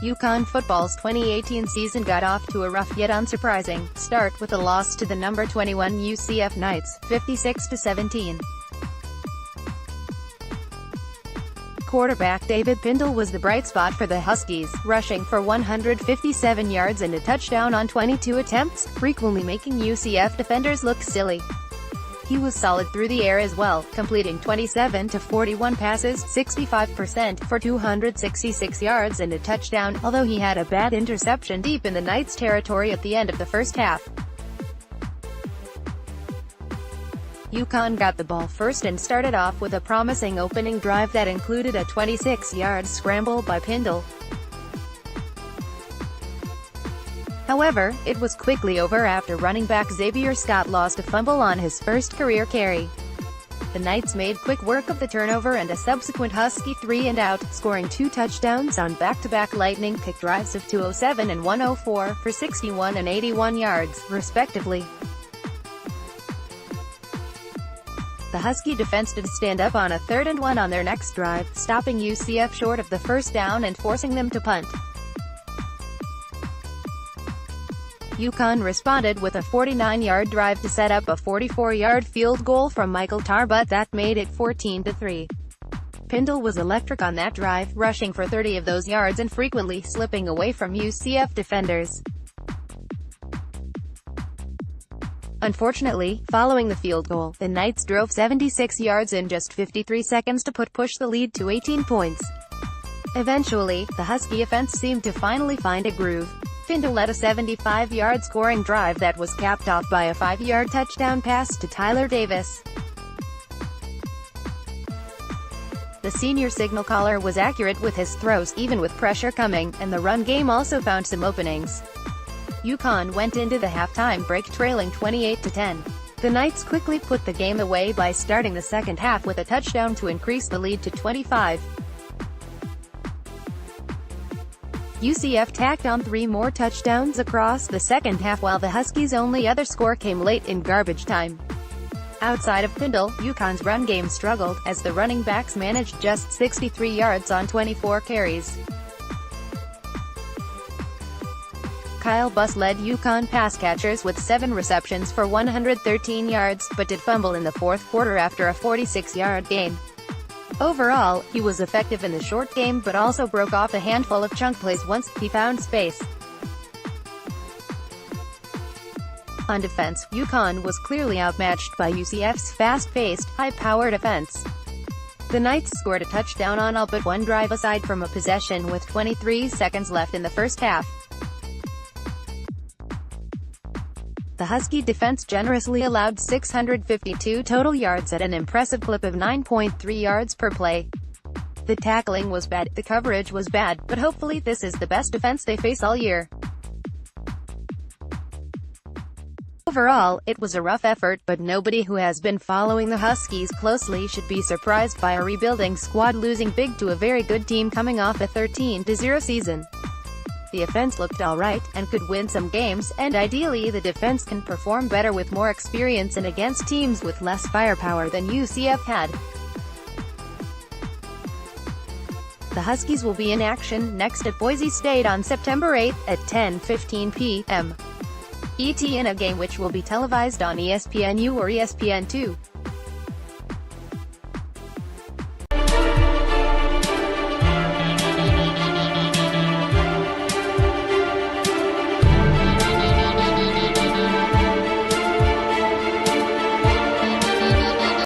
UConn football's 2018 season got off to a rough yet unsurprising start with a loss to the number 21 UCF Knights, 56-17. Quarterback David Pindell was the bright spot for the Huskies, rushing for 157 yards and a touchdown on 22 attempts, frequently making UCF defenders look silly. He was solid through the air as well, completing 27 to 41 passes, 65% for 266 yards and a touchdown, although he had a bad interception deep in the Knights' territory at the end of the first half. UConn got the ball first and started off with a promising opening drive that included a 26-yard scramble by Pindell. However, it was quickly over after running back Xavier Scott lost a fumble on his first career carry. The Knights made quick work of the turnover and a subsequent Husky 3-and-out, scoring 2 touchdowns on back-to-back lightning-kick drives of 207 and 104 for 61 and 81 yards, respectively. The Husky defense did stand up on a 3rd-and-1 on their next drive, stopping UCF short of the first down and forcing them to punt. UConn responded with a 49-yard drive to set up a 44-yard field goal from Michael Tarbut that made it 14-3. Pindell was electric on that drive, rushing for 30 of those yards and frequently slipping away from UCF defenders. Unfortunately, following the field goal, the Knights drove 76 yards in just 53 seconds to push the lead to 18 points. Eventually, the Husky offense seemed to finally find a groove. Pindell led a 75-yard scoring drive that was capped off by a 5-yard touchdown pass to Tyler Davis. The senior signal caller was accurate with his throws, even with pressure coming, and the run game also found some openings. UConn went into the halftime break trailing 28-10. The Knights quickly put the game away by starting the second half with a touchdown to increase the lead to 25. UCF tacked on 3 more touchdowns across the second half while the Huskies' only other score came late in garbage time. Outside of Pindell, UConn's run game struggled, as the running backs managed just 63 yards on 24 carries. Kyle Buss led UConn pass catchers with 7 receptions for 113 yards, but did fumble in the fourth quarter after a 46-yard gain. Overall, he was effective in the short game but also broke off a handful of chunk plays once he found space. On defense, UConn was clearly outmatched by UCF's fast-paced, high-powered offense. The Knights scored a touchdown on all but one drive aside from a possession with 23 seconds left in the first half. The Husky defense generously allowed 652 total yards at an impressive clip of 9.3 yards per play. The tackling was bad, the coverage was bad, but hopefully this is the best defense they face all year. Overall, it was a rough effort, but nobody who has been following the Huskies closely should be surprised by a rebuilding squad losing big to a very good team coming off a 13-0 season. The offense looked alright, and could win some games, and ideally the defense can perform better with more experience and against teams with less firepower than UCF had. The Huskies will be in action next at Boise State on September 8 at 10:15 p.m. ET in a game which will be televised on ESPNU or ESPN2.